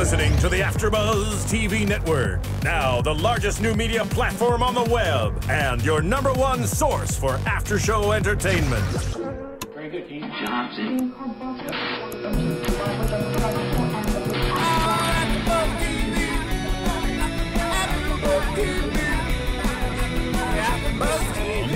listening to the AFTERBUZZ TV network. Now, the largest new media platform on the web and your #1 source for after-show entertainment. Very good, team. Johnson. From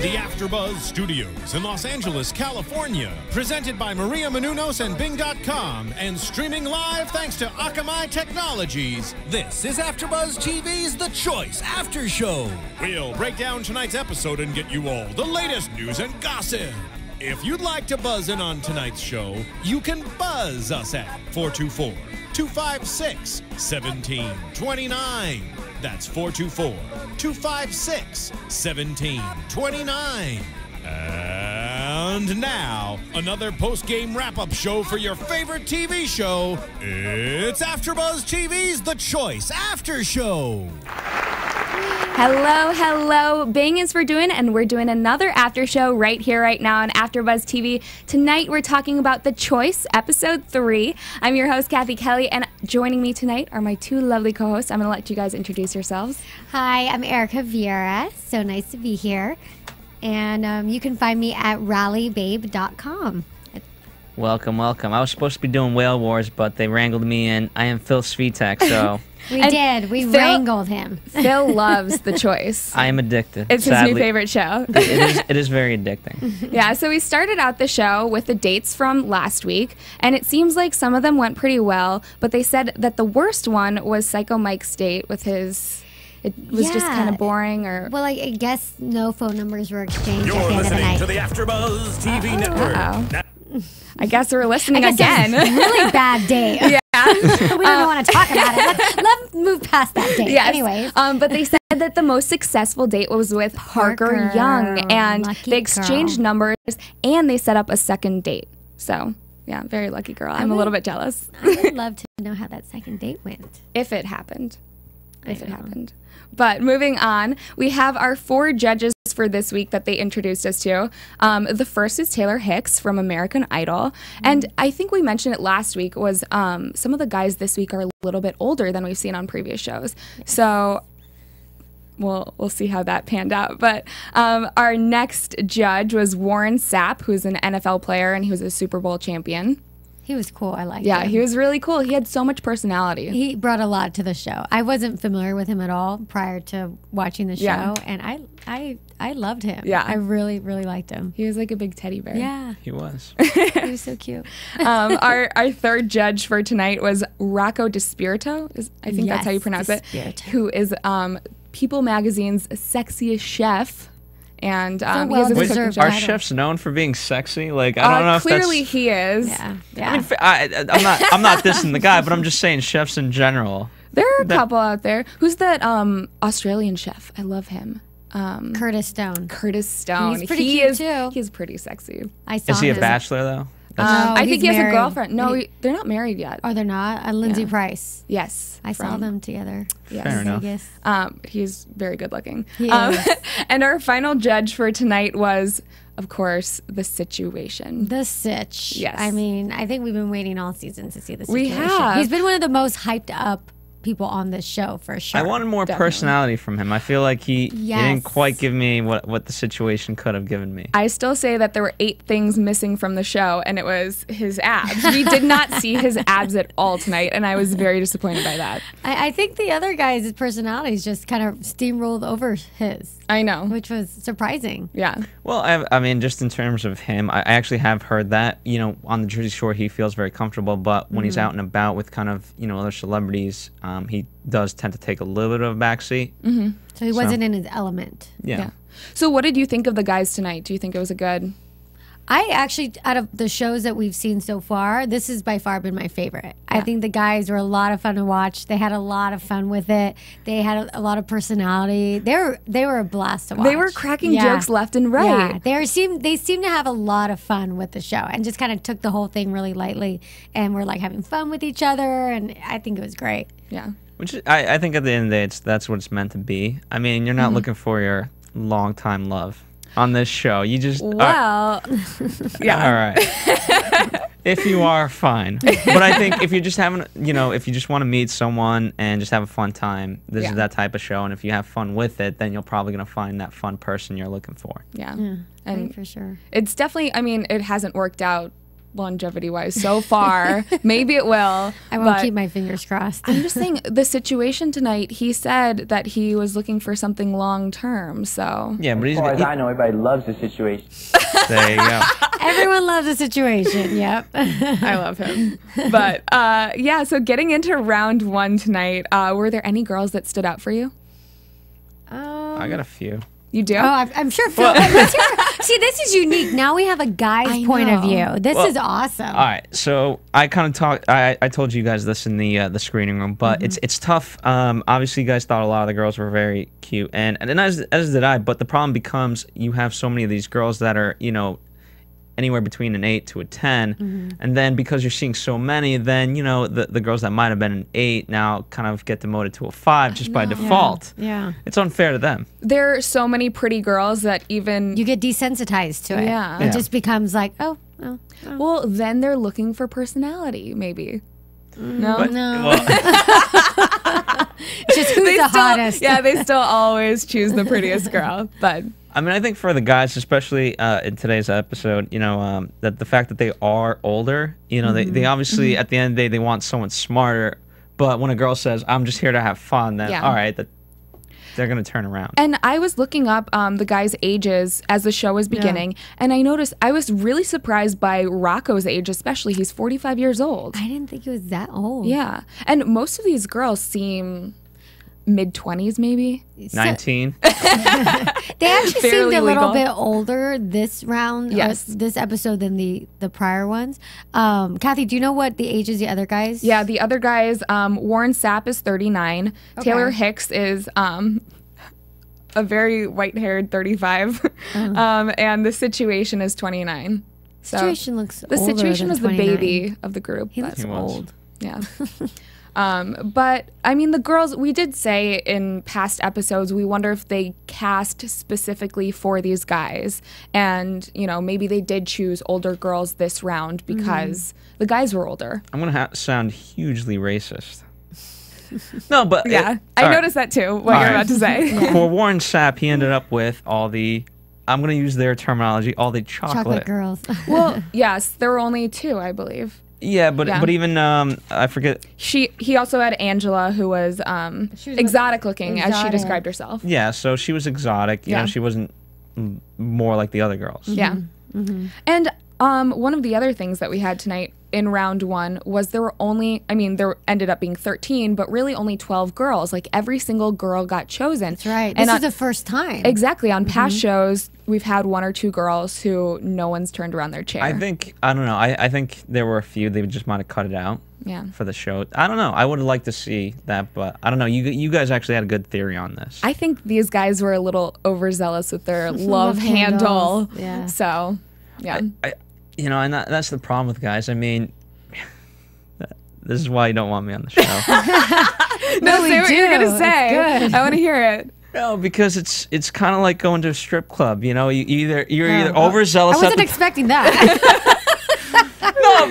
the AFTERBUZZ Studios in Los Angeles, California, presented by Maria Menounos and Bing.com, and streaming live thanks to Akamai Technologies, this is AFTERBUZZ TV's The Choice After Show. We'll break down tonight's episode and get you all the latest news and gossip. If you'd like to buzz in on tonight's show, you can buzz us at 424-256-1729. That's 424-256-1729. And now, another post-game wrap-up show for your favorite TV show. It's AFTERBUZZ TV's The Choice After Show. Hello, hello. Bing is for doing, and we're doing another after show right here, right now on AFTERBUZZ TV. Tonight, we're talking about The Choice, Episode 3. I'm your host, Cathy Kelley, and joining me tonight are my two lovely co-hosts. I'm going to let you guys introduce yourselves. Hi, I'm Erika Viera. So nice to be here. And you can find me at rallybabe.com. Welcome, welcome. I was supposed to be doing Whale Wars, but they wrangled me in. I am Phil Svitek, so... We wrangled him. Phil loves The Choice. I am addicted. It's his new favorite show. It is very addicting. Yeah, so we started out the show with the dates from last week, and it seems like some of them went pretty well, but they said that the worst one was Psycho Mike's date with his... It was just kind of boring, or... Well, I guess no phone numbers were exchanged You're at the end of the listening night. to the AFTERBUZZ TV network. I guess we're listening I guess again. It was a really bad date. Yeah. We don't want to talk about it. Let's move past that date. Yes. Anyways. But they said that the most successful date was with Parker Young, and lucky they exchanged girl. numbers, and they set up a second date. So, yeah, very lucky girl. I'm a little bit jealous. I would love to know how that second date went. If it happened. But moving on, we have our 4 judges for this week that they introduced us to. The first is Taylor Hicks from American Idol. And I think we mentioned it last week, was some of the guys this week are a little bit older than we've seen on previous shows. So we'll see how that panned out. But our next judge was Warren Sapp, who's an NFL player, and he was a Super Bowl champion. He was cool. I liked him. Yeah, he was really cool. He had so much personality. He brought a lot to the show. I wasn't familiar with him at all prior to watching the show, and I loved him. Yeah. I really, really liked him. He was like a big teddy bear. Yeah. He was. He was so cute. Our third judge for tonight was Rocco DiSpirito. I think that's how you pronounce it. Who is People Magazine's sexiest chef. And he has a cooking show. Are chefs known for being sexy? Like, I don't know if clearly that's... he is. Yeah. I mean, I'm not dissing the guy, but I'm just saying chefs in general. There are a couple out there. Who's that Australian chef? I love him. Curtis Stone. Curtis Stone. He's pretty cute, too. He's pretty sexy. Is he a bachelor, though? I think he has married. A girlfriend. No, they're not married yet. Oh, they're not? Lindsay Price. Yes. I saw them together. Yes. Fair enough. Vegas. He's very good looking. He is. And our final judge for tonight was, of course, The Situation. The Sitch. Yes. I mean, I think we've been waiting all season to see The We Situation. have. He's been one of the most hyped up people on this show, for sure. I wanted more personality from him. I feel like he didn't quite give me what the situation could have given me. I still say that there were 8 things missing from the show, and it was his abs. We did not see his abs at all tonight, and I was very disappointed by that. I think the other guys' personalities just kind of steamrolled over his. I know. Which was surprising. Yeah. Well, I mean, just in terms of him, I actually have heard that, on the Jersey Shore, he feels very comfortable, but when he's out and about with kind of, other celebrities, he does tend to take a little bit of a backseat. So he wasn't in his element. Yeah. So what did you think of the guys tonight? Do you think it was a good... I actually, out of the shows that we've seen so far, this has by far been my favorite. I think the guys were a lot of fun to watch. They had a lot of fun with it. They had a lot of personality. They were a blast to watch. They were cracking jokes left and right. Yeah, they seemed to have a lot of fun with the show and just kind of took the whole thing really lightly and were like having fun with each other, and I think it was great. Yeah. Which I think at the end of the day, that's what it's meant to be. I mean, you're not looking for your long-time love on this show. You just... Well, yeah. All right. If you are, fine. But I think if you're just having, if you just want to meet someone and just have a fun time, this is that type of show. And if you have fun with it, then you're probably going to find that fun person you're looking for. Yeah. And for sure. It's definitely, I mean, it hasn't worked out longevity-wise so far. Maybe it will. I won't keep my fingers crossed. I'm just saying, the situation tonight, he said that he was looking for something long-term, so. Yeah, but As far as I know, everybody loves the situation. There you go. Everyone loves the situation. Yep. I love him. But, yeah, so getting into round 1 tonight, were there any girls that stood out for you? I got a few. You do? Oh, I'm sure Phil. See, this is unique. Now we have a guy's point of view. This is awesome. All right, so I kind of talked. I told you guys this in the screening room, but it's tough. Obviously, you guys thought a lot of the girls were very cute, and as did I. But the problem becomes you have so many of these girls that are anywhere between an 8 to a 10, and then because you're seeing so many, then the girls that might have been an 8 now kind of get demoted to a 5 just by default. Yeah. It's unfair to them. There are so many pretty girls that even... You get desensitized to it. Yeah. It just becomes like, oh. Well, then they're looking for personality, maybe. No? No. It's just who's the hottest. Yeah, they still always choose the prettiest girl, but... I mean, I think for the guys, especially in today's episode, that the fact that they are older, they obviously, at the end of the day, they want someone smarter. But when a girl says, I'm just here to have fun, then, all right, they're going to turn around. And I was looking up the guys' ages as the show was beginning, and I noticed I was really surprised by Rocco's age, especially. He's 45 years old. I didn't think he was that old. Yeah. And most of these girls seem... mid-20s maybe. 19. They actually seemed a little legal. bit older this round, this episode than the prior ones. Cathy, do you know what the age is the other guys? Yeah, the other guys, Warren Sapp is 39. Taylor Hicks is a very white-haired 35. And the situation is 29. So Situation looks the older situation than was 29. the baby of the group. He looks old. Yeah. But I mean, the girls, we did say in past episodes, we wonder if they cast specifically for these guys. And, maybe they did choose older girls this round because the guys were older. I'm going to sound hugely racist. No, but... Yeah, I noticed that too, what you're about to say. For Warren Sapp, he ended up with all the... I'm going to use their terminology, all the chocolate girls. Well, yes, there were only 2, I believe. Yeah, but even I forget. He also had Angela, who was exotic looking, as she described herself. Yeah, so she was exotic. You know, she wasn't more like the other girls. Yeah, and one of the other things that we had tonight in round 1 was there ended up being 13, but really only 12 girls. Like every single girl got chosen. That's right. And this is the first time. Exactly. On past shows, we've had 1 or 2 girls who no one's turned around their chair. I don't know. I think there were a few. They just might have cut it out. Yeah. For the show. I don't know. I would have liked to see that, but I don't know. You guys actually had a good theory on this. I think these guys were a little overzealous with their love handle. Yeah. So, yeah. And that's the problem with guys. I mean, this is why you don't want me on the show. No, say what you're gonna say. I want to hear it. No, because it's kind of like going to a strip club. You're either overzealous. I wasn't expecting that. No,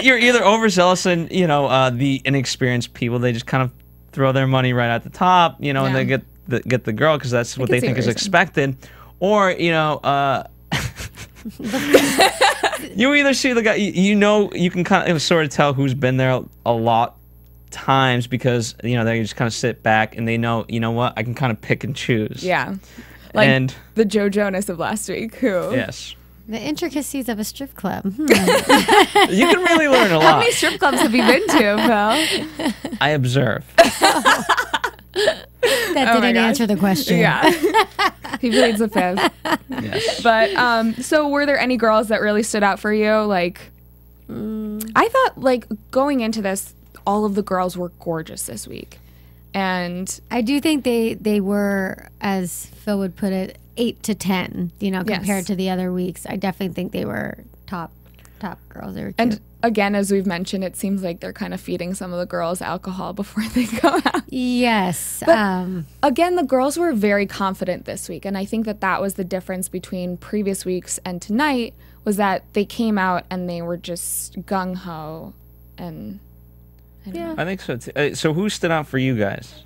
you're either overzealous and the inexperienced people. They just kind of throw their money right at the top. And they get the girl because that's what they think is expected, or you either see the guy, you can kind of sort of tell who's been there a lot times because they just kind of sit back and they know, what, I can kind of pick and choose. Yeah, like the Joe Jonas of last week. Yes. The intricacies of a strip club. You can really learn a lot. How many strip clubs have you been to, Phil? I observe. That didn't answer the question. Yeah. He pleads the fifth. Yes. But, so were there any girls that really stood out for you? Like, I thought, going into this, all of the girls were gorgeous this week. And I do think they were, as Phil would put it, 8 to 10, compared to the other weeks. I definitely think they were top girls. They were cute. And again, as we've mentioned, it seems like they're kind of feeding some of the girls alcohol before they go out. Yes. But again, the girls were very confident this week. And I think that was the difference between previous weeks and tonight was that they came out and they were just gung-ho. And I think so too. So who stood out for you guys?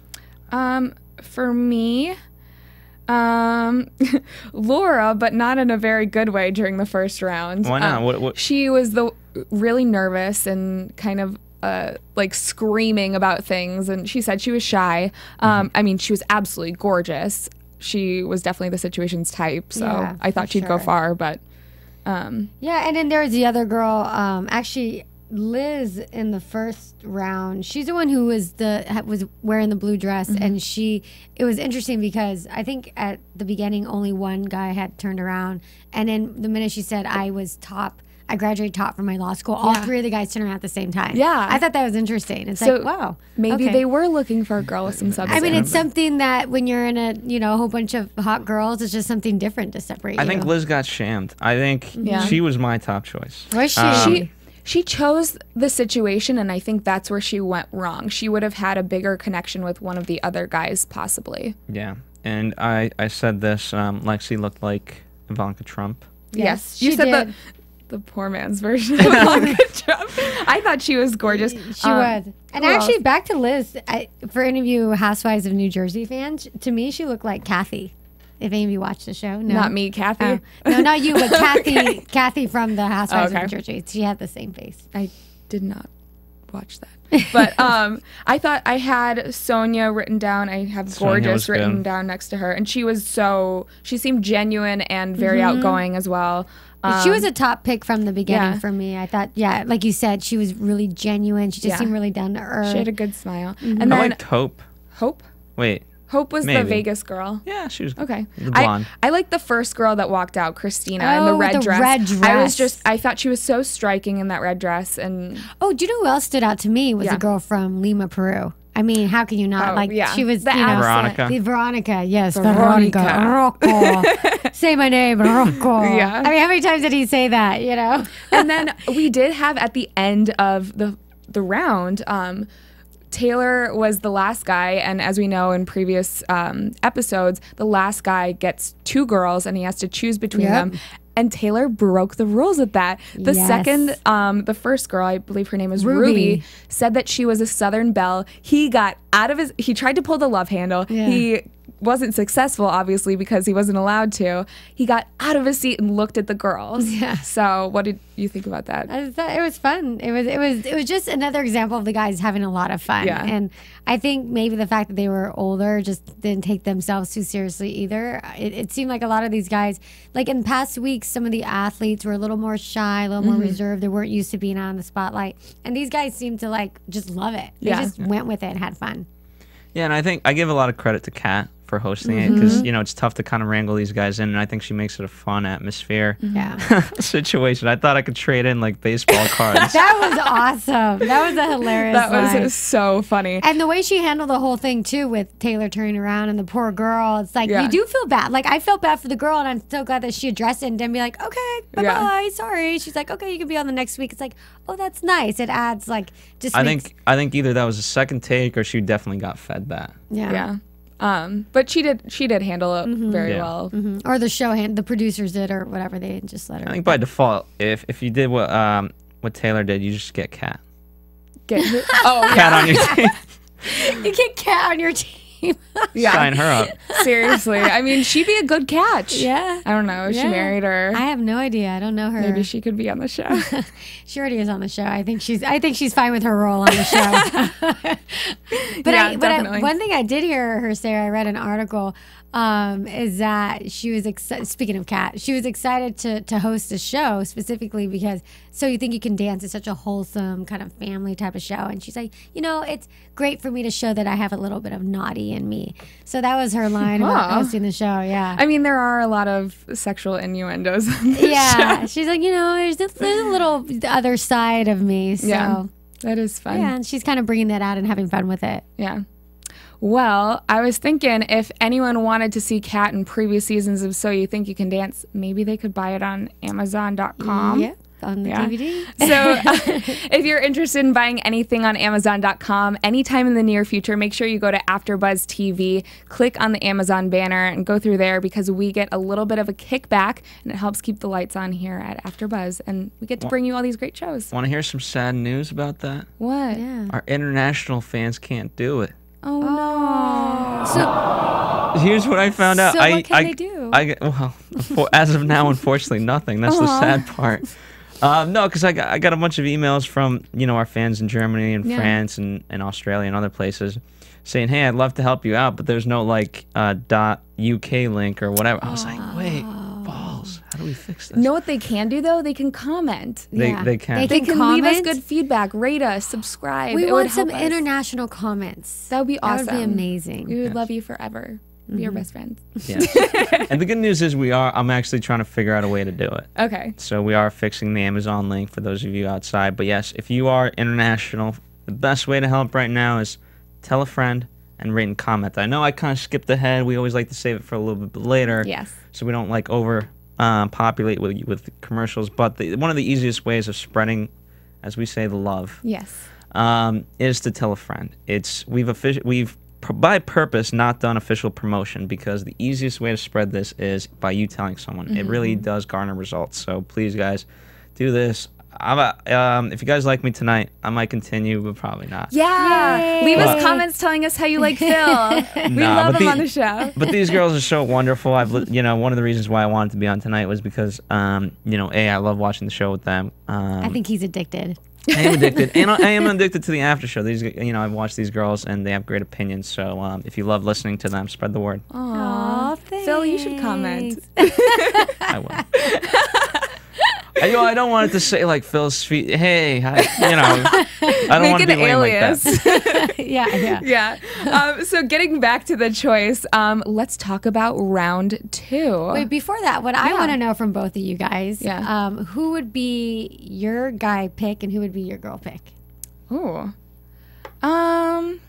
for me, Laura, but not in a very good way during the first round. Why not? What? She was really nervous and kind of like screaming about things, and she said she was shy. I mean, she was absolutely gorgeous. She was definitely the situation's type, so Yeah, I thought she'd go far, but yeah. And then there was the other girl, actually Liz in the first round. She's the one who was wearing the blue dress, and it was interesting because I think at the beginning only one guy had turned around, and then the minute she said I graduated top from my law school, all three of the guys turned around at the same time. Yeah. I thought that was interesting. It's So like, wow. maybe okay. they were looking for a girl with some substance. I mean, it's something that when you're in a whole bunch of hot girls, it's just something different to separate you. I think Liz got shammed. I think she was my top choice. Was she? She chose the situation, and I think that's where she went wrong. She would have had a bigger connection with one of the other guys, possibly. Yeah, and I said this. Lexi looked like Ivanka Trump. Yes, you said the poor man's version of Ivanka Trump. I thought she was gorgeous. She was. And actually, back to Liz, for any of you Housewives of New Jersey fans, to me, she looked like Cathy. If any of you watch the show, no, Not me, Cathy. No, not you, but Cathy. Okay. Kathy from the Housewives of New Jersey. She had the same face. I did not watch that. But I thought I had Sonia written down. I have gorgeous written down next to her. And she seemed genuine and very outgoing as well. She was a top pick from the beginning for me. I thought, like you said, she was really genuine. She just seemed really down to earth. She had a good smile. Mm-hmm. And I then liked Hope. Hope? Wait. Hope was the Vegas girl. Yeah, she was okay. The blonde. I liked the first girl that walked out, Christina, in the red dress. I thought she was so striking in that red dress. And do you know who else stood out to me was a girl from Lima, Peru. I mean, how can you not? She was Veronica. Veronica, yes, Veronica. Rocco. Say my name, Rocco. Yeah. I mean, how many times did he say that? You know. And then we did have at the end of the round. Taylor was the last guy, and as we know in previous episodes, the last guy gets two girls, and he has to choose between them. And Taylor broke the rules with that. The first girl, I believe her name is Ruby, said that she was a Southern belle. He got out of he tried to pull the love handle. Yeah. He wasn't successful, obviously, because he wasn't allowed to. He got out of his seat and looked at the girls. Yeah. So what did you think about that? I thought it was fun. It was just another example of the guys having a lot of fun. Yeah. And I think maybe the fact that they were older just didn't take themselves too seriously either. It seemed like a lot of these guys, like in past weeks, some of the athletes were a little more shy, a little more reserved. They weren't used to being out in the spotlight. And these guys seemed to like just love it. They just went with it and had fun. Yeah, and I think I give a lot of credit to Kat for hosting it because it's tough to kind of wrangle these guys in, and I think she makes it a fun atmosphere situation. I thought I could trade in like baseball cards. That was awesome. That was a hilarious That was so funny. And the way she handled the whole thing too, with Taylor turning around and the poor girl, it's like you do feel bad. Like I felt bad for the girl, and I'm so glad that she addressed it and didn't be like, okay, bye, sorry. She's like, okay, you can be on the next week. It's like, oh, that's nice. It adds like just. I think either that was a second take or she definitely got fed that. Yeah. But she did handle it very well. Or the producers did, or whatever. They just let her. I think by default, if you did what Taylor did, you just get Kat. Kat on your team. You get Kat on your team. Sign her up. Seriously. I mean, she'd be a good catch. Yeah. I don't know. Is she married or? I have no idea. I don't know her. Maybe she could be on the show. She already is on the show. I think she's fine with her role on the show. But one thing I did hear her say, I read an article, is that she was speaking of Kat, she was excited to host a show specifically because So You Think You Can Dance is such a wholesome kind of family type of show, and she's like, it's great for me to show that I have a little bit of naughty in me. So that was her line about hosting the show. Yeah, I mean, there are a lot of sexual innuendos on this show. She's like, there's a little other side of me. So yeah, that is fun. Yeah, and she's kind of bringing that out and having fun with it. Yeah. Well, I was thinking if anyone wanted to see Kat in previous seasons of So You Think You Can Dance, maybe they could buy it on Amazon.com. Yeah, on the DVD. So if you're interested in buying anything on Amazon.com anytime in the near future, make sure you go to AfterBuzz TV, click on the Amazon banner, and go through there because we get a little bit of a kickback, and it helps keep the lights on here at AfterBuzz, and we get to bring you all these great shows. Want to hear some sad news about that? What? Yeah. Our international fans can't do it. Oh, no. So Here's what I found out. So what can they do? As of now, unfortunately, nothing. That's the sad part. No, because I got a bunch of emails from our fans in Germany and France and Australia and other places saying, "Hey, I'd love to help you out, but there's no .uk link or whatever." I was like, "Wait, balls! How do we fix this?" Know what they can do though? They can comment. They can. They can comment? leave us good feedback, rate us, subscribe. We it want would some help us. international comments. That would be awesome. That would be amazing. We would love you forever. Be our best friends. Yes. And the good news is I'm actually trying to figure out a way to do it. Okay. So we are fixing the Amazon link for those of you outside. But yes, if you are international, the best way to help right now is tell a friend and rate and comment. I know I kind of skipped ahead. We always like to save it for a little bit later. Yes. So we don't populate with commercials. But one of the easiest ways of spreading, as we say, the love. Yes. Is to tell a friend. We've by purpose not done official promotion because the easiest way to spread this is by you telling someone. It really does garner results. So please, guys, do this. If you guys like me tonight, I might continue, but probably not. Yeah. Yay. Leave us comments telling us how you like Phil. We love him on the show. But these girls are so wonderful. One of the reasons why I wanted to be on tonight was because, I love watching the show with them. I think he's addicted. I am addicted, and I am addicted to the after show. I've watched these girls, and they have great opinions. So, if you love listening to them, spread the word. Aw, thanks. Phil, you should comment. I will. I don't want it to say like Phil's sweet. Hey, I don't want to be lame like that. Yeah. So getting back to the choice, let's talk about round 2. Wait, before that, what I want to know from both of you guys, Yeah. who would be your guy pick and who would be your girl pick? Ooh. I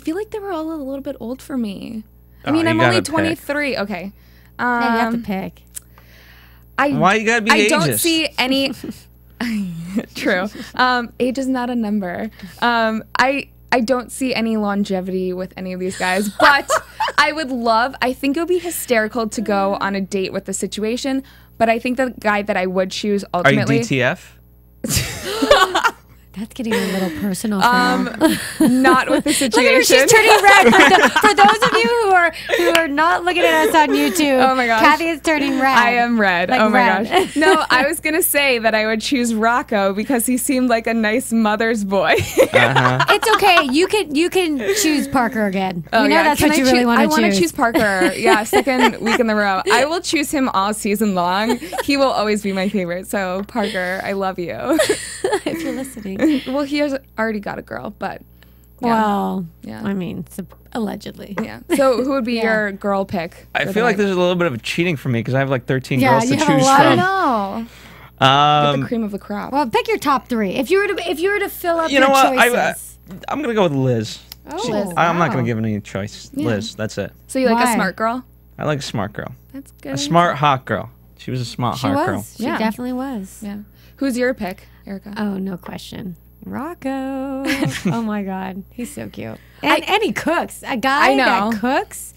feel like they were all a little bit old for me. I mean, I'm only 23. Okay. Now you have to pick. Why you gotta be ageist? I don't see any. True. Age is not a number. I don't see any longevity with any of these guys, but I think it would be hysterical to go on a date with the situation, but I think the guy that I would choose ultimately. Are you DTF? That's getting a little personal. Not with the situation. Look at her, she's turning red. For those of you who are not looking at us on YouTube, oh my gosh, Cathy is turning red. I am red. Like oh my red. gosh. No, I was gonna say that I would choose Rocco because he seemed like a nice mother's boy. It's okay. You can choose Parker again. Oh, we know that's what you really want to choose. I want to choose Parker. Yeah, second week in the row. I will choose him all season long. He will always be my favorite. So Parker, I love you. If you're listening. Well, he has already got a girl, but yeah. Well, Yeah. I mean, allegedly. Yeah. So who would be your girl pick? I feel like there's a little bit of cheating for me because I have like 13 Yeah, girls to you have choose a lot from. No. Get the cream of the crop. Well, pick your top 3. If you were to fill up You your know what? choices. I'm gonna go with Liz. Oh, Liz. I'm not wow. gonna give it any choice. Yeah. Liz, that's it. So you like Why? a smart girl? I like a smart girl. That's good. A smart hot girl. She was a smart She hot girl. was. She Yeah. definitely was. Yeah. Who's your pick, Erika? Oh, no question. Rocco. Oh my God, he's so cute. And he cooks. A guy I know. that cooks,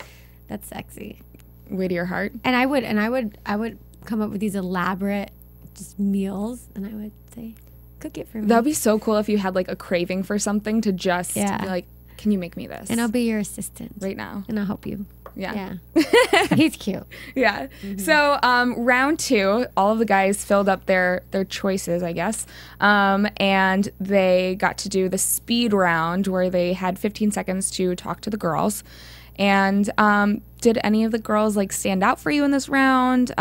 that's sexy. Way to your heart. And I would come up with these elaborate just meals, and I would say, cook it for me. That would be so cool if you had like a craving for something to just be Yeah. like, can you make me this? And I'll be your assistant right now. and I'll help you. Yeah. He's cute. Yeah. So round 2, all of the guys filled up their choices, I guess, and they got to do the speed round where they had 15 seconds to talk to the girls. And did any of the girls like stand out for you in this round?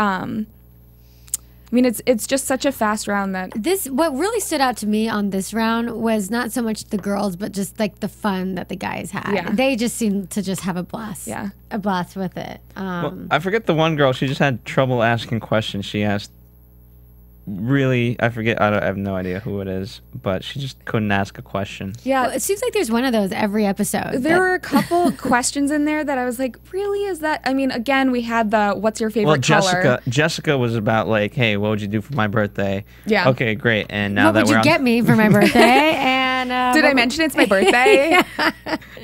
I mean, it's just such a fast round that What really stood out to me on this round was not so much the girls, but just like the fun that the guys had. Yeah. They just seemed to just have a blast. Yeah. A blast with it. Well, I forget the one girl. She just had trouble asking questions. She asked really, I forget, I have no idea who it is, but she just couldn't ask a question. Yeah. Well, it seems like there's one of those every episode. There were a couple questions in there that I was like, really? Is that? I mean, again, we had the what's your favorite color? Jessica was about like, hey, what would you do for my birthday? Yeah. Okay, great. And now what that would you get me for my birthday? And did I mention it's my birthday?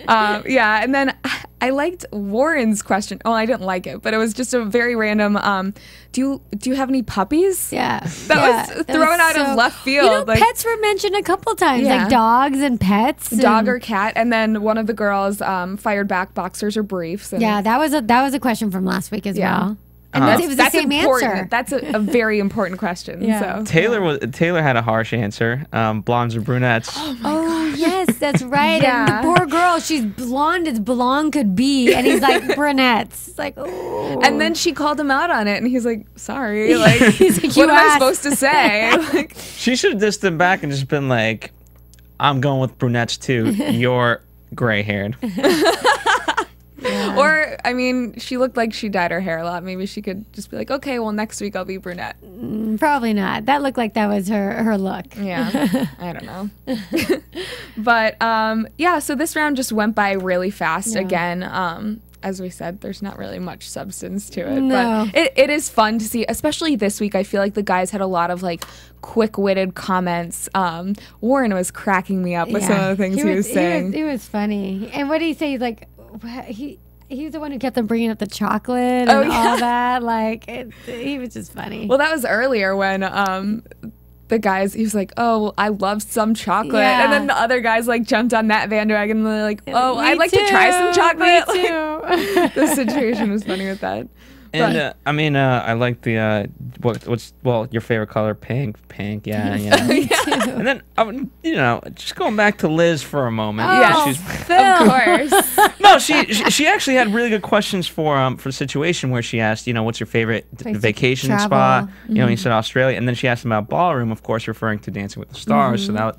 Yeah. And then I liked Warren's question. Oh, I didn't like it, but it was just a very random. Do you have any puppies? Yeah. That was thrown out of left field. You know, like, pets were mentioned a couple times, Yeah. like dogs and pets. dog or cat, and then one of the girls fired back boxers or briefs. And Yeah, that was a question from last week as Yeah. well. And it was the same important. answer. That's a very important question. Yeah. So Taylor had a harsh answer. Blondes or brunettes? Oh, yes, that's right. Yeah. And the poor girl, she's blonde as blonde could be. And he's like, brunettes. It's like, oh. And then she called him out on it, and he's like, "Sorry, like, He's like, what "You am I asked." supposed to say?" Like, She should have dissed him back and just been like, I'm going with brunettes too. You're gray haired. or I mean, she looked like she dyed her hair a lot. Maybe she could just be like, "Okay, well, next week I'll be brunette." Probably not. That looked like that was her look. Yeah, I don't know. But yeah, so this round just went by really fast. Yeah. Again, as we said, there's not really much substance to it. No. But it is fun to see, especially this week. I feel like the guys had a lot of like quick-witted comments. Warren was cracking me up with some of the things he was saying. It was funny. And what did he say? He's like, he's the one who kept them bringing up the chocolate and all that. Like, he was just funny. Well, that was earlier when the guys, he was like, "Oh, well, I love some chocolate," Yeah. and then the other guys like jumped on that bandwagon and they're like, "Oh, Me I'd like to try some too, chocolate." me Like, too. the situation was funny with that. And I mean, I like the what's your favorite color? Pink, yeah. And then just going back to Liz for a moment. Oh, she's Of course. no, she actually had really good questions for the situation where she asked, what's your favorite Place to vacation travel. spot? He said Australia, and then she asked him about ballroom, of course, referring to Dancing with the Stars. So that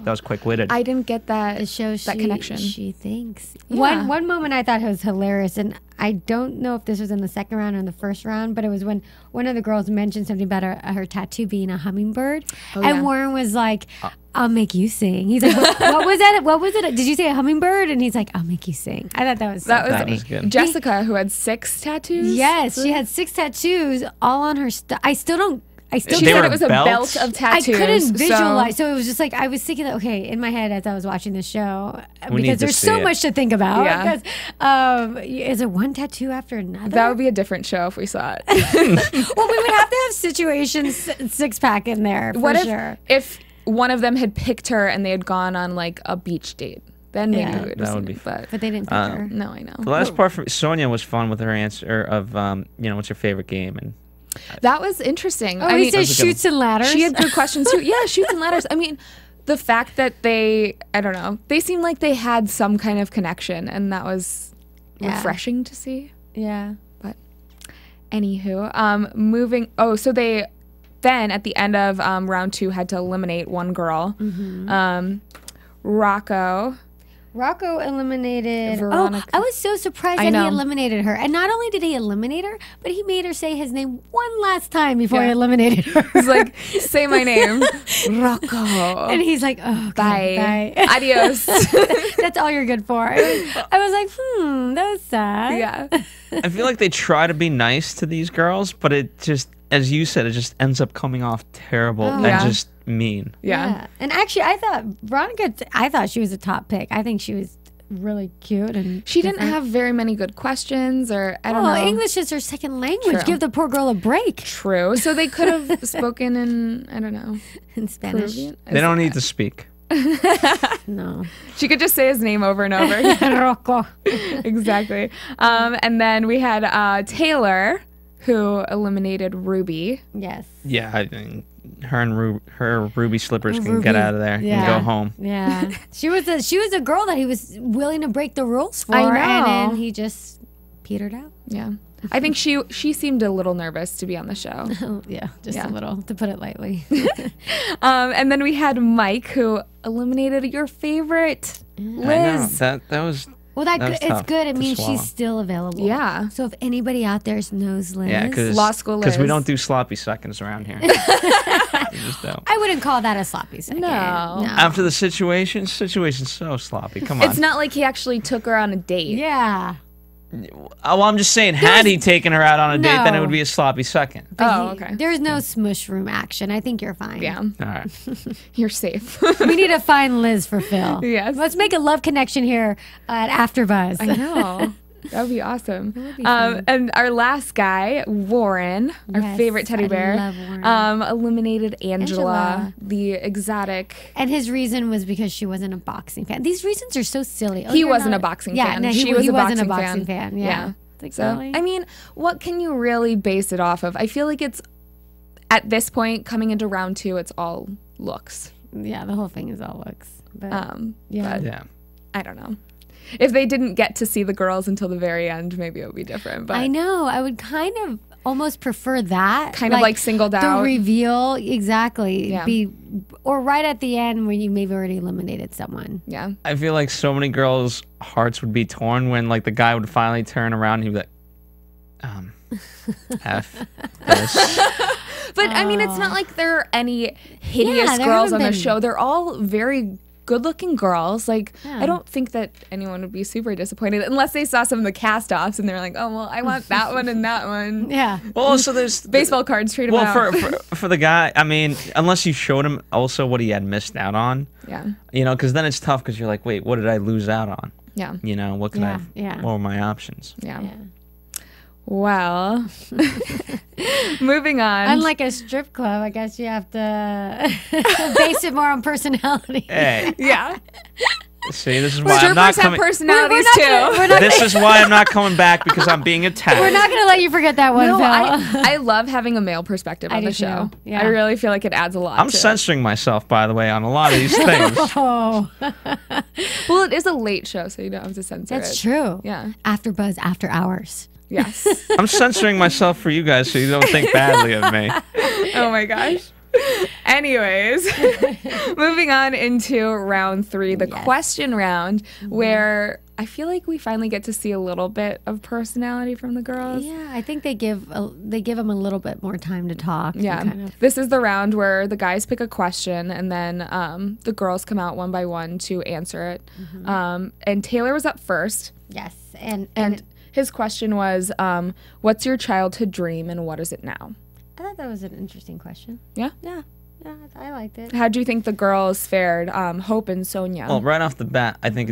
was quick witted. I didn't get that. It shows that connection. She thinks. Yeah. One moment I thought was hilarious, and I don't know if this was in the second round or in the first round, but it was when one of the girls mentioned something about her tattoo being a hummingbird, and yeah. Warren was like, "I'll make you sing." He's like, "What was that? What was it? Did you say a hummingbird?" And he's like, "I'll make you sing." I thought that was so That funny. was good. Jessica, who had 6 tattoos. Yes, she had 6 tattoos all on her. I still don't. She They said were it was a belts? belt of tattoos. I couldn't so- visualize, so it was just like I was thinking that, okay, in my head as I was watching the show, We need because to there's see so it. much to think about. Yeah. Because is it one tattoo after another? That would be a different show if we saw it. Well, we would have to have situations 6-pack in there for What if, sure. if one of them had picked her and they had gone on like a beach date? Then maybe Yeah. we would That have would seen be it. But But they didn't pick her. no, I know. The last part for Sonia was fun with her answer of, what's your favorite game? And That was interesting. Oh, I he mean, says shoots and ladders. she had good questions too. Yeah, shoots and ladders. I mean, the fact that they seemed like they had some kind of connection, and that was Yeah. refreshing to see. Yeah. But anywho, moving. Oh, so they then at the end of round 2 had to eliminate one girl. Rocco eliminated Veronica. Oh, I was so surprised I that know. he eliminated her. And not only did he eliminate her, but he made her say his name one last time before he Yeah. eliminated her. He's like, "Say my name, Rocco." And he's like, "Oh, okay, Bye. Adios. That's all you're good for." I was like, that was sad. Yeah. I feel like they try to be nice to these girls, but it just, as you said, it just ends up coming off terrible and Yeah. just mean. Yeah. And actually, I thought she was a top pick. I think she was really cute. And She didn't different. have very many good questions, or I don't Oh, know. English is her second language. True. Give the poor girl a break. True. So they could have spoken in, I don't know, In Spanish. Peruvian? They don't need to speak. No. She could just say his name over and over. Rocco. Exactly. And then we had Taylor, who eliminated Ruby. Yes. Yeah, I think her and her ruby slippers can Ruby. get out of there and Yeah. go home. Yeah. She was a girl that he was willing to break the rules for. I know. And then he just petered out. Yeah. I think she seemed a little nervous to be on the show. Oh, yeah. Just Yeah. a little, to put it lightly. And then we had Mike, who eliminated your favorite, I know Liz. that was Well, it's tough good. It to means swallow. she's still available. Yeah. So if anybody out there knows Liz, Yeah, because Law school we Liz. don't do sloppy seconds around here. We just don't. I wouldn't call that a sloppy second. No. After the situation's so sloppy. Come on. It's not like he actually took her on a date. Yeah. Oh, well, I'm just saying, had he taken her out on a date, then it No. would be a sloppy second. Oh, okay. There's no smush room action. I think you're fine. Yeah. All right. You're safe. We need to find Liz for Phil. Yes. Let's make a love connection here at AfterBuzz. I know. That would be awesome. be fun. And our last guy, Warren, our Yes, favorite teddy I bear, love Warren. eliminated Angela, Angela. the exotic. And his reason was because she wasn't a boxing fan. These reasons are so silly. Oh, He you're wasn't not a boxing yeah, fan. No, She he was a wasn't boxing a boxing fan. Yeah. It's like, So, really? I mean, what can you really base it off of? I feel like it's, at this point, coming into round 2, it's all looks. Yeah, the whole thing is all looks. But Yeah. yeah. Yeah. I don't know. If they didn't get to see the girls until the very end, maybe it would be different. But I know. I would kind of almost prefer that. Kind of like singled out. The reveal, exactly. Yeah. Or right at the end when you maybe already eliminated someone. Yeah. I feel like so many girls' hearts would be torn when like the guy would finally turn around and he'd be like, F this. But I mean, it's not like there are any hideous there girls on haven't the been. show. They're all very good-looking girls. Like, Yeah. I don't think that anyone would be super disappointed unless they saw some of the cast-offs and they're like, "Oh, well, I want that one and that one." Yeah. Well, also there's Baseball cards, treat them Well, out. for the guy, I mean, unless you showed him also what he had missed out on, Yeah. you know, because then it's tough because you're like, wait, what did I lose out on? Yeah. You know, what could I? Yeah. What were my options? Yeah. Yeah. Well, moving on. Unlike a strip club, I guess you have to base it more on personality. Hey, yeah. see, this is why I'm not Strippers have coming. personalities not too. gonna- we're not This is why I'm not coming back because I'm being attacked. We're not going to let you forget that one, No, Phil. I love having a male perspective on do the show. too. Yeah. I really feel like it adds a lot. I'm to it. censoring myself, by the way, on a lot of these things. Oh, Well, it is a late show, so you don't have to censor it. that's true. Yeah. AfterBuzz After Hours. Yes. I'm censoring myself for you guys so you don't think badly of me. Oh my gosh. Anyways, moving on into round 3, the question round, where I feel like we finally get to see a little bit of personality from the girls. Yeah, I think they give them a little bit more time to talk. and Yeah. kind of- This is the round where the guys pick a question and then the girls come out one by one to answer it. And Taylor was up first. yes, And his question was, what's your childhood dream and what is it now? I thought that was an interesting question. Yeah? Yeah, I liked it. How do you think the girls fared, Hope and Sonia? Well, right off the bat, I think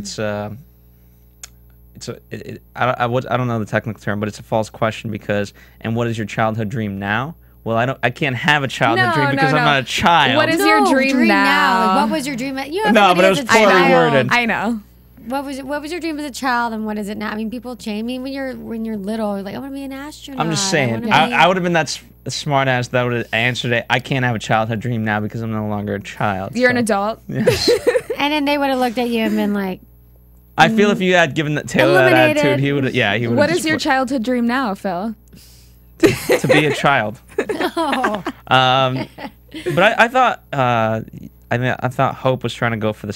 I don't know the technical term, but it's a false question because, and what is your childhood dream now? Well, I can't have a childhood dream because I'm not a child. What is your dream now? Like, what was your dream? You No, but it was poorly worded. I know. What was your dream as a child, and what is it now? I mean, people change. I mean, when you're little, you're like, I want to be an astronaut. I'm just saying, I would have been that smart ass that would have answered it. I can't have a childhood dream now because I'm no longer a child. You're an adult. Yes. And then they would have looked at you and been like, I feel if you had given Taylor that Eliminated. attitude, he would. Yeah, he would. What is your childhood dream now, Phil? to be a child? oh, But I thought. I thought Hope was trying to go for the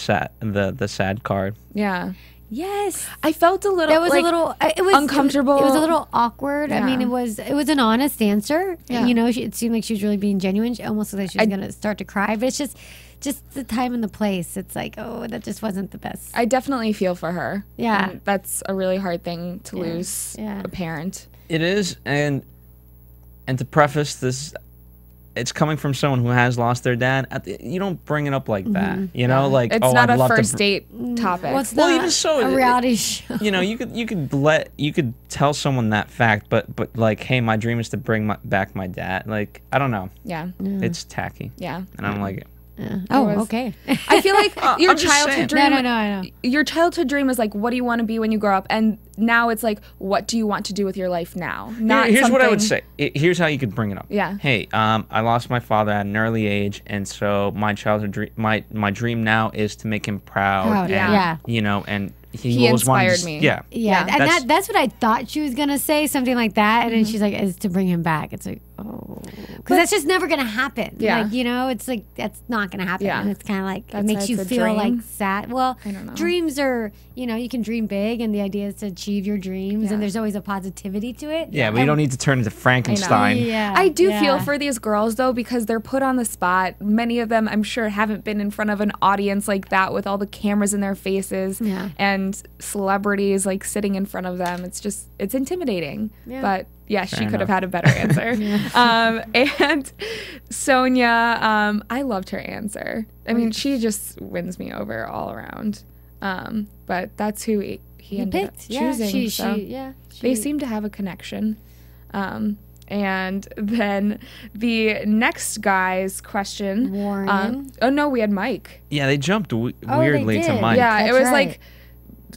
sad card. Yeah. yes. I felt a little. That was like, a little. It was uncomfortable. It was a little awkward. I mean, Yeah. it was an honest answer. Yeah. You know, it seemed like she was really being genuine. She almost looked like she was gonna start to cry. But it's just the time and the place. It's like, oh, that just wasn't the best. I definitely feel for her. Yeah. And that's a really hard thing to lose Yeah. a parent. It is, and to preface this, it's coming from someone who has lost their dad. You don't bring it up like that, you know. Like, It's oh, not I'd a love first to. date topic. Well, it's Well, not even so, a reality show. You know, you could tell someone that fact, but like, hey, my dream is to bring back my dad. Like, I don't know, yeah. it's tacky, Yeah. and I don't like it. Oh, was- okay. I feel like your I'm just saying. childhood dream. No, I know. Your childhood dream is like, what do you want to be when you grow up? And now it's like, what do you want to do with your life now? Not Here's what I would something- say. Here's how you could bring it up. Yeah. Hey, I lost my father at an early age, and so my childhood dream, my dream now is to make him proud. Proud, and, yeah. You know, and He always wanted inspired to, me. Yeah. Yeah, Yeah. and that's what I thought she was gonna say, something like that, and then she's like, "Is to bring him back." It's like, oh, because that's just never gonna happen. Yeah. Like, it's like that's not gonna happen. Yeah. And it's kind of like That's it makes why you it's a feel like dream. sad. Well, I don't know. dreams are, you can dream big, and the idea is to achieve your dreams, Yeah. and there's always a positivity to it. Yeah, but you don't need to turn into Frankenstein. Yeah, I do feel yeah. for these girls though, because they're put on the spot. Many of them, I'm sure, haven't been in front of an audience like that with all the cameras in their faces Yeah. and celebrities like sitting in front of them. It's intimidating. Yeah. But yeah, she Fair could have enough. had a better answer. And Sonia, I loved her answer. I mean, she just wins me over all around. But that's who he ended up picked. choosing. so they she- seem to have a connection. And then the next guy's question. Warren. Oh no, we had Mike. Yeah, they jumped they weirdly to did. Mike. Yeah, it That's was right. like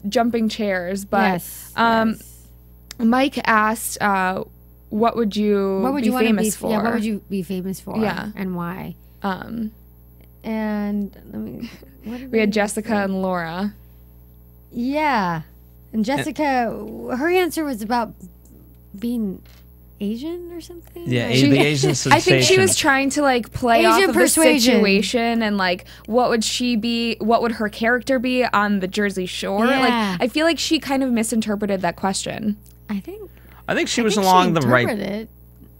jumping chairs. But Yes, yes. Mike asked, "What would you be wanna famous for?" Yeah, what would you be famous for? Yeah. And why? Um, And let me, what did we had we Jessica say? and Laura. Yeah. And Jessica, her answer was about being Asian or something. Yeah, Like- the Asian sensation. I think she was trying to like play off Asian of persuasion. the situation and like what would she be, what would her character be on the Jersey Shore? Yeah. Like I feel like she kind of misinterpreted that question. I think she was I think along she the right. interpreted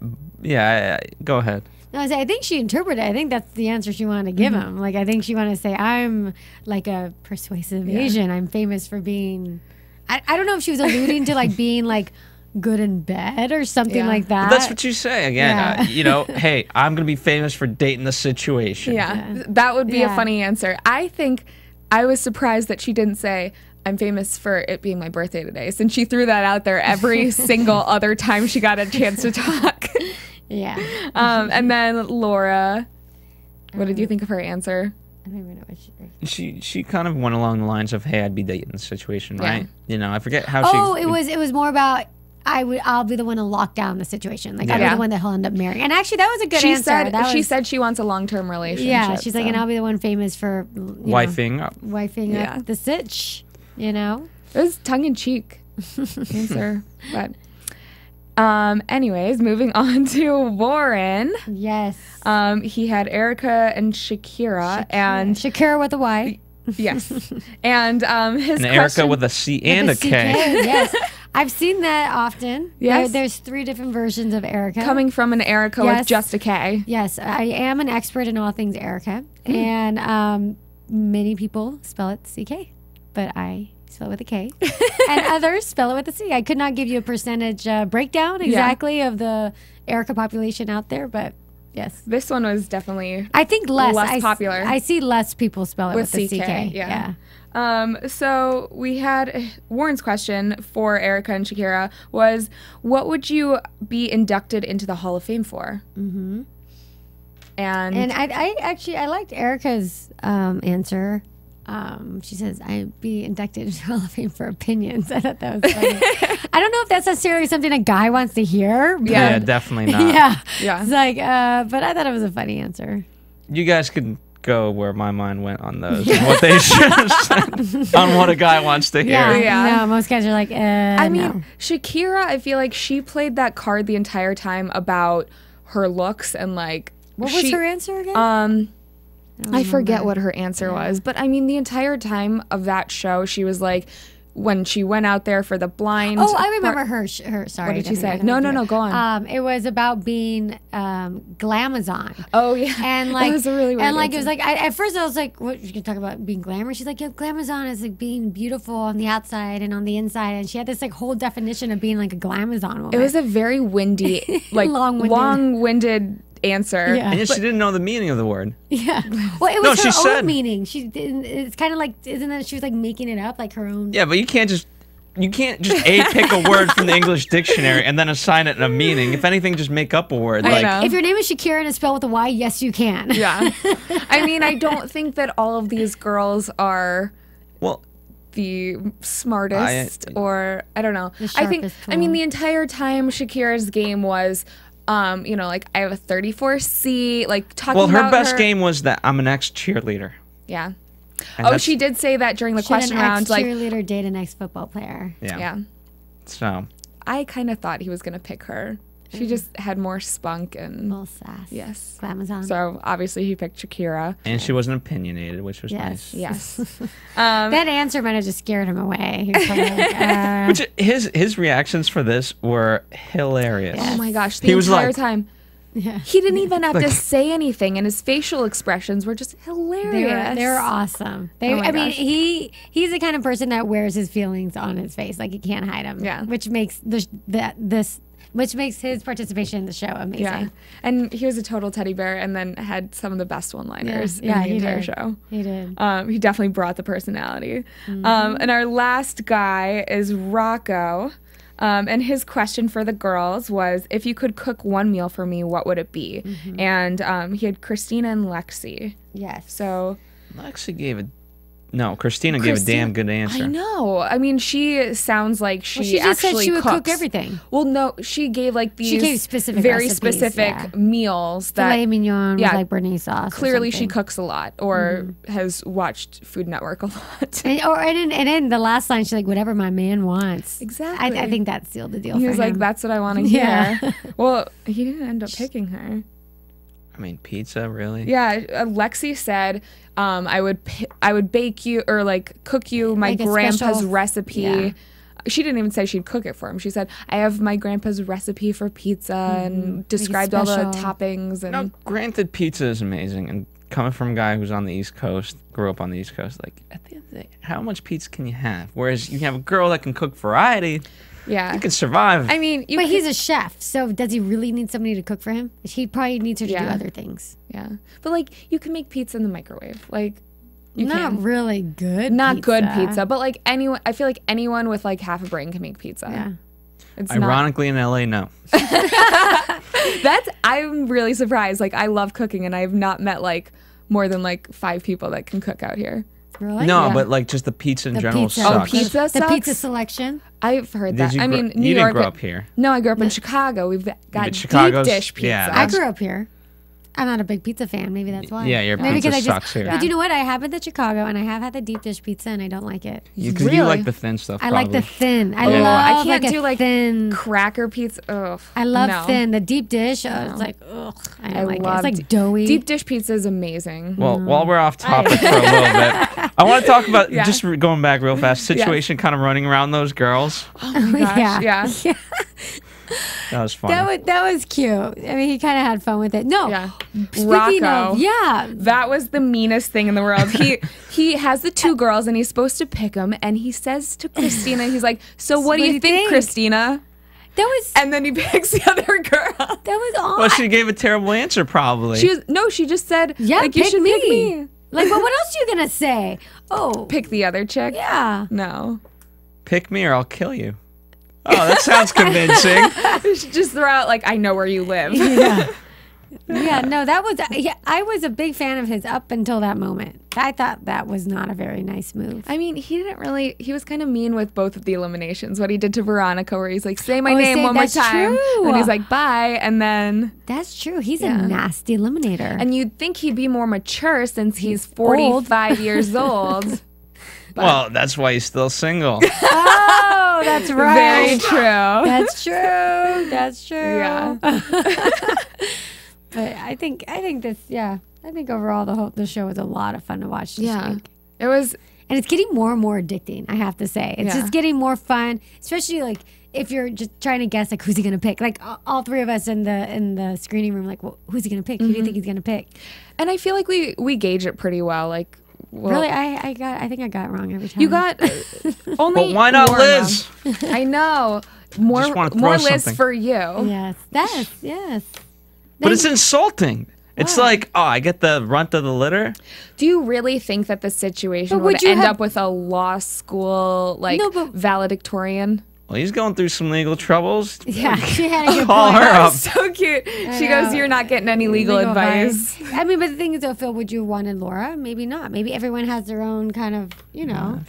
it. Yeah, go ahead. No, I think she interpreted it. I think that's the answer she wanted to give him. Like, I think she wanted to say, I'm like a persuasive Asian. I'm famous for being... I don't know if she was alluding to like being like good in bed or something Yeah. like that. But that's what you say again. Yeah. Hey, I'm gonna be famous for dating the situation. Yeah, that would be a Yeah. funny answer. I think I was surprised that she didn't say, I'm famous for it being my birthday today, since she threw that out there every single other time she got a chance to talk. Yeah. And then Laura, what did you think of her answer? I don't even know what she... She kind of went along the lines of, hey, I'd be dating the situation, right? I forget how Oh, she. it was more about I'll be the one to lock down the situation. Like I'll be Yeah. the one that he'll end up marrying. And actually, that was a good She answer. said That she was- said she wants a long-term relationship. yeah. She's like, so. and I'll be the one famous for wifing up. wifing Yeah. up the sitch. You know. It was tongue-in-cheek answer, but anyways, moving on to Warren. Yes. He had Erika and Shakira, and Shakira with a Y. yes, and his And Erica question, with a C and a With K. Yes. I've seen that often. Yes. There's 3 different versions of Erika. coming from an Erika Yes. with just a K. Yes, I am an expert in all things Erika, and many people spell it CK, but I spell it with a K, and others spell it with a C. I could not give you a percentage breakdown exactly of the Erika population out there, but yes, This one was definitely I think less popular. I see less people spell it with, with the CK. CK. Yeah. So we had Warren's question for Erika and Shakira was, what would you be inducted into the Hall of Fame for? Mm-hmm. And I actually I liked Erica's answer. She says, I'd be inducted into the Hall of Fame for opinions. I thought that was funny. I don't know if that's necessarily something a guy wants to hear. But Yeah, definitely not. yeah. Yeah. It's like, but I thought it was a funny answer. You guys can go where my mind went on those. And what they should have said on what a guy wants to hear. Yeah. Yeah. No, most guys are like, I mean, no. Shakira, I feel like she played that card the entire time about her looks and like. What was her answer again? I forget what her answer was, but I mean, the entire time of that show, she was like, when she went out there for the blind. Oh, I remember her. Sorry. What did she say? No, No, go on. It was about being glamazon. Oh yeah, And like, that was a really weird and like, it was answer. like, at first I was like, what, you can talk about being glamour? She's like, yeah, glamazon is like being beautiful on the outside and on the inside. And she had this like whole definition of being like a glamazon woman. It was a very windy, like Long-winded. long-winded answer. Yeah. And yet she didn't know the meaning of the word. Yeah. Well, it No, was she her said- own meaning. She didn't, it's kind of like, isn't that she was like making it up, like her own. Yeah, but you can't just pick a word from the English dictionary and then assign it a meaning. If anything, just make up a word. I Like, know. If your name is Shakira and it's spelled with a Y, yes, you can. Yeah. I mean, I don't think that all of these girls are well, the smartest or I don't know. The I think sharpest I mean tool. the entire time Shakira's game was like I have a 34C, like talking well, her about best game was that I'm an ex-cheerleader. Yeah. And Oh, that's- she did say that during the Should question an round. Like, ex-cheerleader date an ex-football player? yeah. So I kind of thought he was going to pick her. She just had more spunk and Little sass. yes. Glamazon. So obviously he picked Shakira. and she wasn't opinionated, which was nice. Yes. That answer might have just scared him away. He was like, Which his reactions for this were hilarious. Oh my gosh, the He was entire like- time. yeah. He didn't even have to say anything, and his facial expressions were just hilarious. They were awesome. Oh my I mean, gosh. he's the kind of person that wears his feelings on his face, like he can't hide them. Yeah. which makes which makes his participation in the show amazing. Yeah, and he was a total teddy bear, and then had some of the best one-liners in the he entire did. show. He did. He definitely brought the personality. And our last guy is Rocco. And his question for the girls was, if you could cook one meal for me, what would it be? And he had Christina and Lexi. Yes. So Lexi gave a no. Christina gave a damn good answer. I know. I mean, she sounds like she, she just actually said she would cooks. cook everything. Well, no, she gave like these gave specific very recipes, specific yeah. meals that Filet mignon yeah, with like Béarnaise sauce. or clearly she something. cooks a lot or has watched Food Network a lot. And in the last line, she's like, "Whatever my man wants." Exactly. I think that sealed the deal. He for was like, him. that's what I want to Yeah. hear. Well, he didn't end up picking her. I mean, pizza, really? Yeah, Lexi said, I would bake you or like cook you my Like a grandpa's special- recipe. yeah. She didn't even say she'd cook it for him. She said, I have my grandpa's recipe for pizza and described all the special. toppings. And No, granted, pizza is amazing, and coming from a guy who's on the East Coast, grew up on the East Coast, like at the end of the day, how much pizza can you have? Whereas you have a girl that can cook variety, yeah. you can survive. I mean, But he's a chef, so does he really need somebody to cook for him? He probably needs her to do Yeah. other things. yeah. But like, you can make pizza in the microwave. Like, you Not can. really good. Not good pizza, but like anyone, I feel like anyone with like half a brain can make pizza. Yeah. It's not. Ironically, in LA, no. I'm really surprised. Like, I love cooking, and I have not met like more than like 5 people that can cook out here. Really? No, Yeah. but like just the pizza in The general pizza. sucks. Oh, pizza The sucks? pizza selection. I've heard Did that. you I grow- mean, New you York. didn't grow up here. No, I grew up in Chicago. We've got But deep Chicago's- dish pizza. yeah, I that's- grew up here. I'm not a big pizza fan. Maybe that's why. Yeah, your Maybe pizza because sucks here. But you know what? I have been to Chicago, and I have had the deep dish pizza, and I don't like it. Because you Really? like the thin stuff. I like the probably. thin. I Yeah. love I can't like a do like thin. cracker pizza. Ugh. I love no. thin. The deep dish, it's like, ugh. I don't like it. love It's like doughy. Deep dish pizza is amazing. Well, while we're off topic for a little bit, I want to talk about Yeah. just going back real fast. Situation kind of running around those girls. Oh my gosh. Yeah. Yeah. That was funny. That was cute. I mean, he kind of had fun with it. No. Yeah. Speaking Rocco. of, yeah. That was the meanest thing in the world. He has the 2 girls and he's supposed to pick them, and he says to Christina, he's like, "So what do you think, Christina?" That was And then he picks the other girl. that was odd. Well, she gave a terrible answer, probably. She just said, yeah, like, you pick should me. pick me. Like, well, what else are you gonna say? Oh, Pick the other chick. yeah. No. Pick me or I'll kill you. Oh, that sounds convincing. You should just throw out like, I know where you live. Yeah. Yeah, no, that was. Yeah, I was a big fan of his up until that moment. I thought that was not a very nice move. I mean, he was kind of mean with both of the eliminations. What he did to Veronica, where he's like, say my Oh, name one more that's time. true. And he's like, bye. And then, That's true. He's Yeah. a nasty eliminator. and you'd think he'd be more mature since he's 45 years old. Well, that's why he's still single. oh, that's right. Very true. That's true. That's true. Yeah. But I think this. Yeah, I think overall the show was a lot of fun to watch this Yeah. week. It was, And it's getting more and more addicting, I have to say. It's Yeah. just getting more fun, especially like if you're just trying to guess like who's he gonna pick. Like all 3 of us in the screening room, like, well, who's he gonna pick? Who do you think he's gonna pick? and I feel like we gauge it pretty well. Like, well, Really, I think I got it wrong every time. you got only. But why not more Liz? wrong. I know. More Just wanna throw Liz something. for you. Yes, yes. But it's insulting. It's like, oh, I get the runt of the litter. Do you really think that the situation But would would you end have- up with a law school like No, but- valedictorian? Well, he's going through some legal troubles. Yeah, she had a good Call point. her up. So cute. She know. goes, "You're not getting any legal advice." I mean, but the thing is, though, Phil, would you have wanted Laura? Maybe not. Maybe everyone has their own kind of, you know.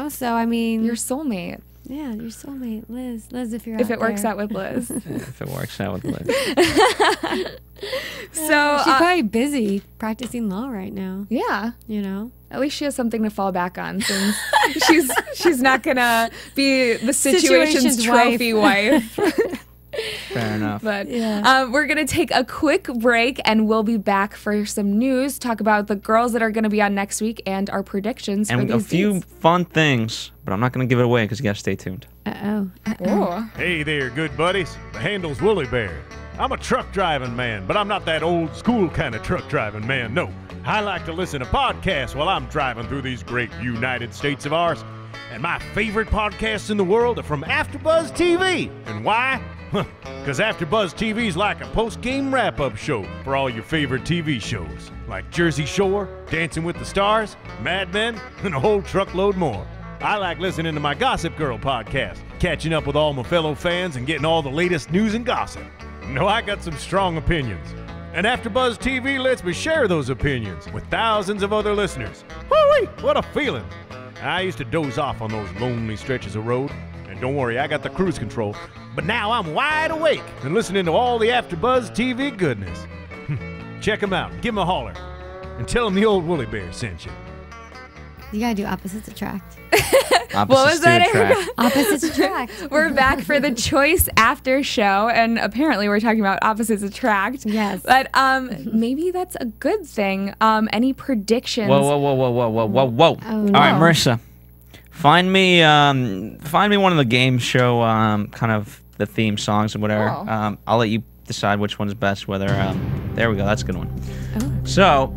So I mean, Your soulmate. yeah, your soulmate, Liz. Liz, if you're If out it works there. out with Liz. If it works out with Liz. So She's probably busy practicing law right now. yeah. You know. At least she has something to fall back on, since she's not gonna be the situation's trophy wife. Fair enough. But we're going to take a quick break, and we'll be back for some news, talk about the girls that are going to be on next week, and our predictions for And these a few dates. fun things, but I'm not going to give it away because you got to stay tuned. Oh. Hey there, good buddies. The handle's Woolly Bear. I'm a truck driving man, but I'm not that old school kind of truck driving man, no. I like to listen to podcasts while I'm driving through these great United States of ours. And my favorite podcasts in the world are from AfterBuzz TV. And why? Because AfterBuzz TV is like a post-game wrap-up show for all your favorite TV shows, like Jersey Shore, Dancing with the Stars, Mad Men, and a whole truckload more. I like listening to my Gossip Girl podcast, catching up with all my fellow fans and getting all the latest news and gossip. No, I got some strong opinions. And AfterBuzz TV lets me share those opinions with thousands of other listeners. Woo-wee, what a feeling. I used to doze off on those lonely stretches of road. And don't worry, I got the cruise control. But now I'm wide awake and listening to all the AfterBuzz TV goodness. Check them out. Give them a holler. And tell them the old Woolly Bear sent you. You gotta do opposites attract. What was that, Erika? Opposites attract. We're back for the Choice After Show, and apparently we're talking about opposites attract. Yes. But maybe that's a good thing. Any predictions? Whoa. Oh, All right, Marissa. Find me one of the game show kind of the theme songs or whatever. Oh. I'll let you decide which one's best. Whether there we go, that's a good one. So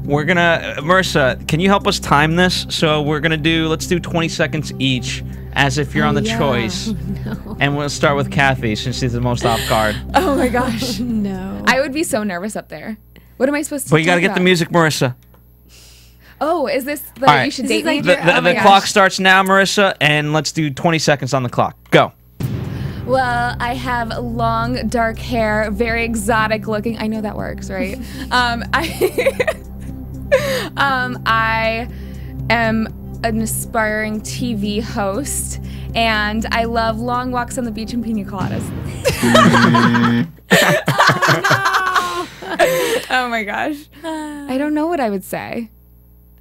we're gonna Marissa, can you help us time this? So let's do 20 seconds each, as if you're on the choice. No. And we'll start with Cathy since she's the most off guard. Oh my gosh. No. I would be so nervous up there. What am I supposed to? But you gotta talk get the about? music, Marissa. Oh, is this the All right. you should This date is like me? your- Oh my The gosh. clock starts now, Marissa, and let's do 20 seconds on the clock. Go. Well, I have long, dark hair, very exotic looking. I know that works, right? I am an aspiring TV host, and I love long walks on the beach and pina coladas. Oh my gosh. I don't know what I would say.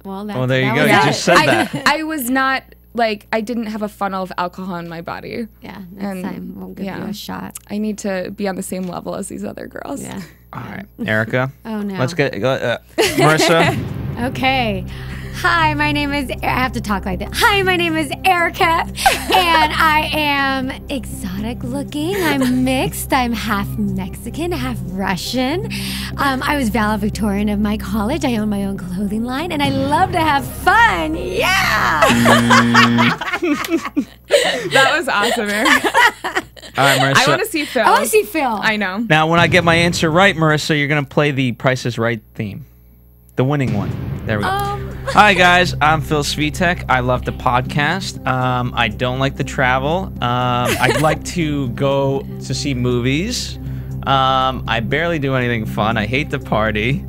Well, Well, there you go. You was just it. said that. I was not, like, I didn't have a funnel of alcohol in my body. Yeah, next And- time we'll give you a shot. I need to be on the same level as these other girls. Yeah. All right, Erika. Oh no. Let's get Marissa. Okay. Hi, my name is. I have to talk like that. Hi, my name is Erika, and I am exotic looking. I'm mixed. I'm half Mexican, half Russian. I was valedictorian of my college. I own my own clothing line, and I love to have fun. Yeah. That was awesome, Erika. All right, Marissa. I want to see Phil. I want to see Phil. I know. Now, when I get my answer right, Marissa, you're gonna play the Price is Right theme, the winning one. There we go. Hi guys, I'm Phil Svitek. I love the podcast. I don't like to travel. I'd like to go to see movies. I barely do anything fun. I hate to party.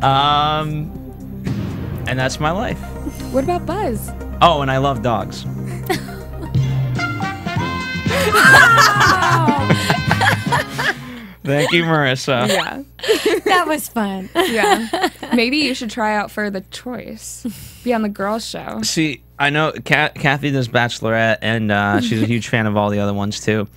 And that's my life. What about Buzz? Oh, and I love dogs. Thank you, Marissa. Yeah. That was fun. Yeah. Maybe you should try out for The Choice. Be on the girls' show. See, I know Cathy does Bachelorette, and she's a huge fan of all the other ones too.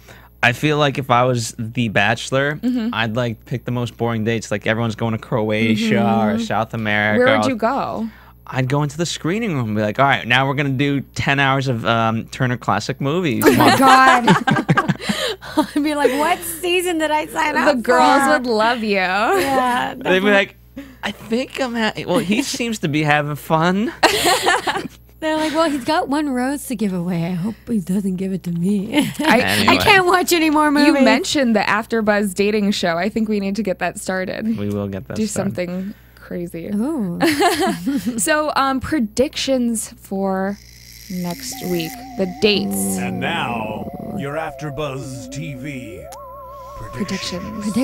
I feel like if I was the Bachelor, I'd like pick the most boring dates. Like everyone's going to Croatia or South America. Where would you go? I'd go into the screening room and be like, all right, now we're going to do 10 hours of Turner Classic Movies. Oh my God. I'd be like, what season did I sign up The girls for? would love you. Yeah. They'd be like, I think well, he seems to be having fun. They're like, well, he's got one rose to give away. I hope he doesn't give it to me. Anyway. I can't watch any more movies. You mentioned the AfterBuzz dating show. I think we need to get that started. We will get that Do started. something crazy. Ooh. So, predictions for next week. The dates. And now, your AfterBuzz TV Predictions.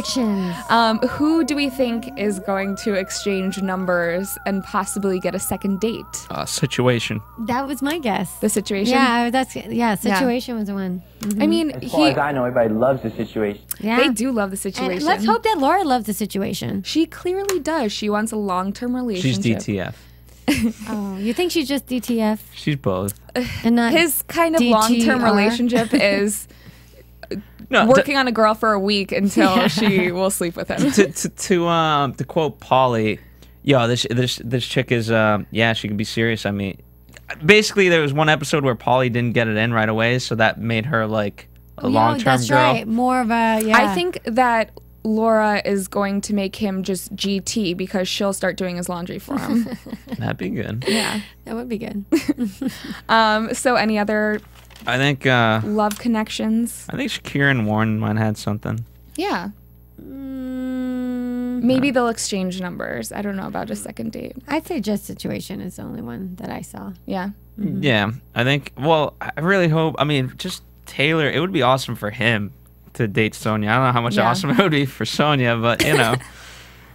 Who do we think is going to exchange numbers and possibly get a second date? Situation. That was my guess. The situation? Yeah, situation was the one. I mean, As far as I know, everybody loves the situation. Yeah. they do love the situation. And let's hope that Laura loves the situation. She clearly does. She wants a long-term relationship. She's DTF. Oh, you think she's just DTF She's both. and not His kind of long-term DTR? relationship is No, working on a girl for a week until she will sleep with him. to quote Polly, yo, this chick is she can be serious. I mean, basically there was one episode where Polly didn't get it in right away, so that made her like a long-term that's girl. right. More of a I think that Laura is going to make him just GT because she'll start doing his laundry for him. That'd be good. Yeah. that would be good. So any other I think love connections? I think Shakira and Warren might have had something. Yeah. Maybe they'll exchange numbers. I don't know about a second date. I'd say just situation is the only one that I saw. Yeah. Yeah, I think. Well, I really hope. I mean, just Taylor. It would be awesome for him to date Sonia. I don't know how much awesome it would be for Sonia, but you know.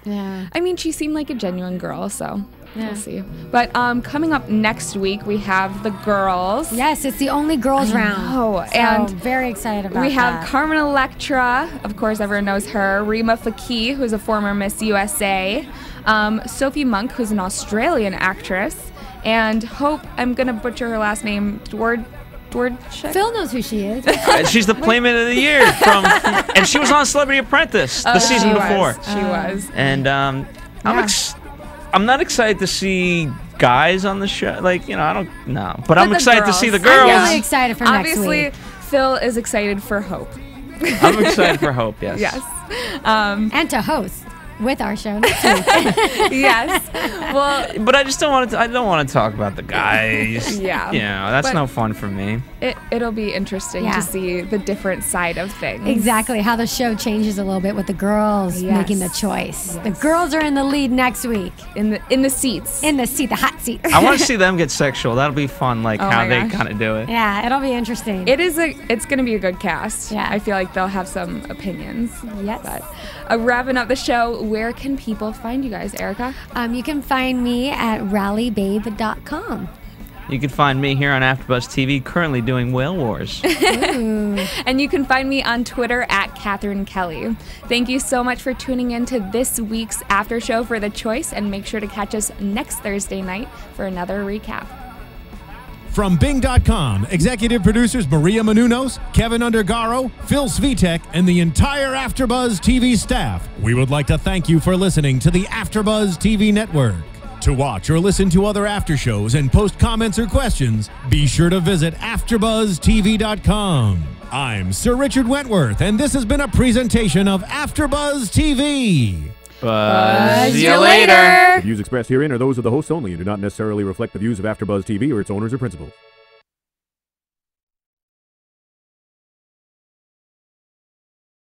Yeah. I mean, she seemed like a genuine girl, so Yeah. we'll see. But coming up next week, we have the girls. Yes, it's the only girls round. Oh, So, and very excited about we have that. Carmen Electra, of course, everyone knows her. Rima Fakih, who's a former Miss USA. Sophie Monk, who's an Australian actress. And Hope, I'm going to butcher her last name, Dwardchuk? Phil knows who she is. She's the Playmate of the Year and she was on Celebrity Apprentice the season before. She was. And I'm not excited to see guys on the show. Like, you know, I don't know. But I'm the excited to see the girls. I'm really excited for next Obviously, week. Phil is excited for Hope. I'm excited for Hope, yes. Yes. And to host with our show next week. Yes. Well, But I just don't want to. I don't want to talk about the guys. Yeah. You know, that's But- no fun for me. it'll be interesting Yeah. to see the different side of things. Exactly, how the show changes a little bit with the girls Yes. making the choice. The girls are in the lead next week. In the seats. In the seat, the hot seat. I want to see them get sexual. That'll be fun. Like Oh how my they gosh. kind of do it. Yeah, it'll be interesting. It's going to be a good cast. Yeah. I feel like they'll have some opinions. Yes. But wrapping up the show, where can people find you guys, Erica? You can find me at rallybabe.com. You can find me here on AfterBuzz TV, currently doing Whale Wars. And you can find me on Twitter at Cathy Kelley. Thank you so much for tuning in to this week's after show for The Choice, and make sure to catch us next Thursday night for another recap. From Bing.com, executive producers Maria Menounos, Kevin Undergaro, Phil Svitek, and the entire AfterBuzz TV staff, we would like to thank you for listening to the AfterBuzz TV network. To watch or listen to other after shows and post comments or questions, be sure to visit AfterBuzzTV.com. I'm Sir Richard Wentworth, and this has been a presentation of AfterBuzz TV. Buzz you later. The views expressed herein are those of the hosts only and do not necessarily reflect the views of AfterBuzz TV or its owners or principals.